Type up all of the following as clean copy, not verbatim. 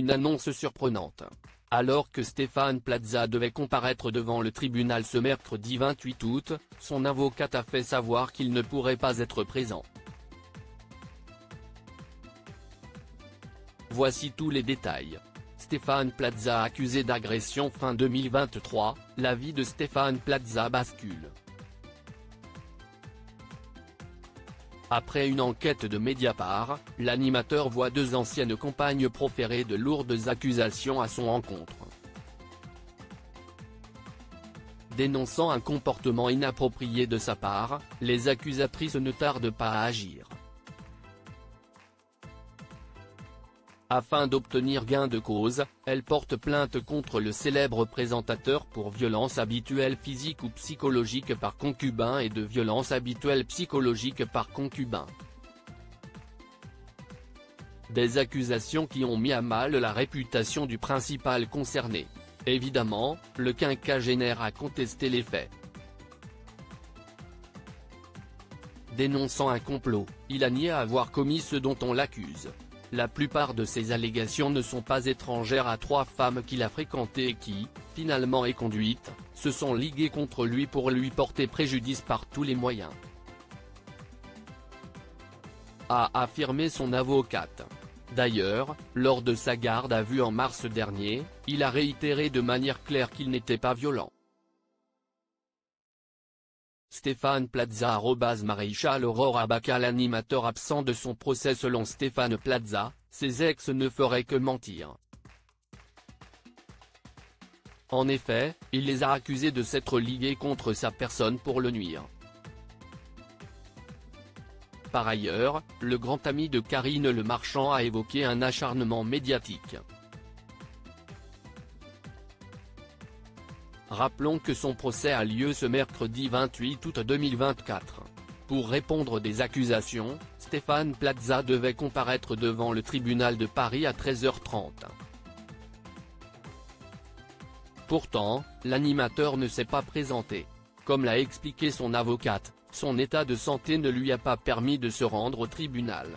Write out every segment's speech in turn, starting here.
une annonce surprenante. Alors que Stéphane Plaza devait comparaître devant le tribunal ce mercredi 28 août, son avocate a fait savoir qu'il ne pourrait pas être présent. Voici tous les détails. Stéphane Plaza accusé d'agression fin 2023, la vie de Stéphane Plaza bascule. Après une enquête de Mediapart, l'animateur voit deux anciennes compagnes proférer de lourdes accusations à son encontre. Dénonçant un comportement inapproprié de sa part, les accusatrices ne tardent pas à agir. Afin d'obtenir gain de cause, elle porte plainte contre le célèbre présentateur pour violences habituelles physiques ou psychologiques par concubin et de violences habituelles psychologiques par concubin. Des accusations qui ont mis à mal la réputation du principal concerné. Évidemment, le quinquagénaire a contesté les faits. Dénonçant un complot, il a nié avoir commis ce dont on l'accuse. La plupart de ces allégations ne sont pas étrangères à trois femmes qu'il a fréquentées et qui, finalement et conduites, se sont liguées contre lui pour lui porter préjudice par tous les moyens, a affirmé son avocate. D'ailleurs, lors de sa garde à vue en mars dernier, il a réitéré de manière claire qu'il n'était pas violent. Stéphane Plaza @Maréchal Aurore Abaca. L'animateur absent de son procès. Selon Stéphane Plaza, ses ex ne feraient que mentir. En effet, il les a accusés de s'être ligués contre sa personne pour le nuire. Par ailleurs, le grand ami de Karine Le Marchand a évoqué un acharnement médiatique. Rappelons que son procès a lieu ce mercredi 28 août 2024. Pour répondre des accusations, Stéphane Plaza devait comparaître devant le tribunal de Paris à 13h30. Pourtant, l'animateur ne s'est pas présenté. Comme l'a expliqué son avocate, son état de santé ne lui a pas permis de se rendre au tribunal.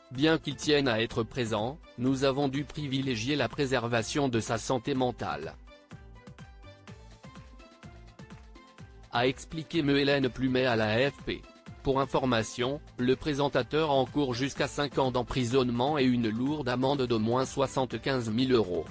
Bien qu'il tienne à être présent, nous avons dû privilégier la préservation de sa santé mentale, a expliqué Hélène Plumet à la AFP. Pour information, le présentateur encourt jusqu'à 5 ans d'emprisonnement et une lourde amende d'au moins 75 000 €.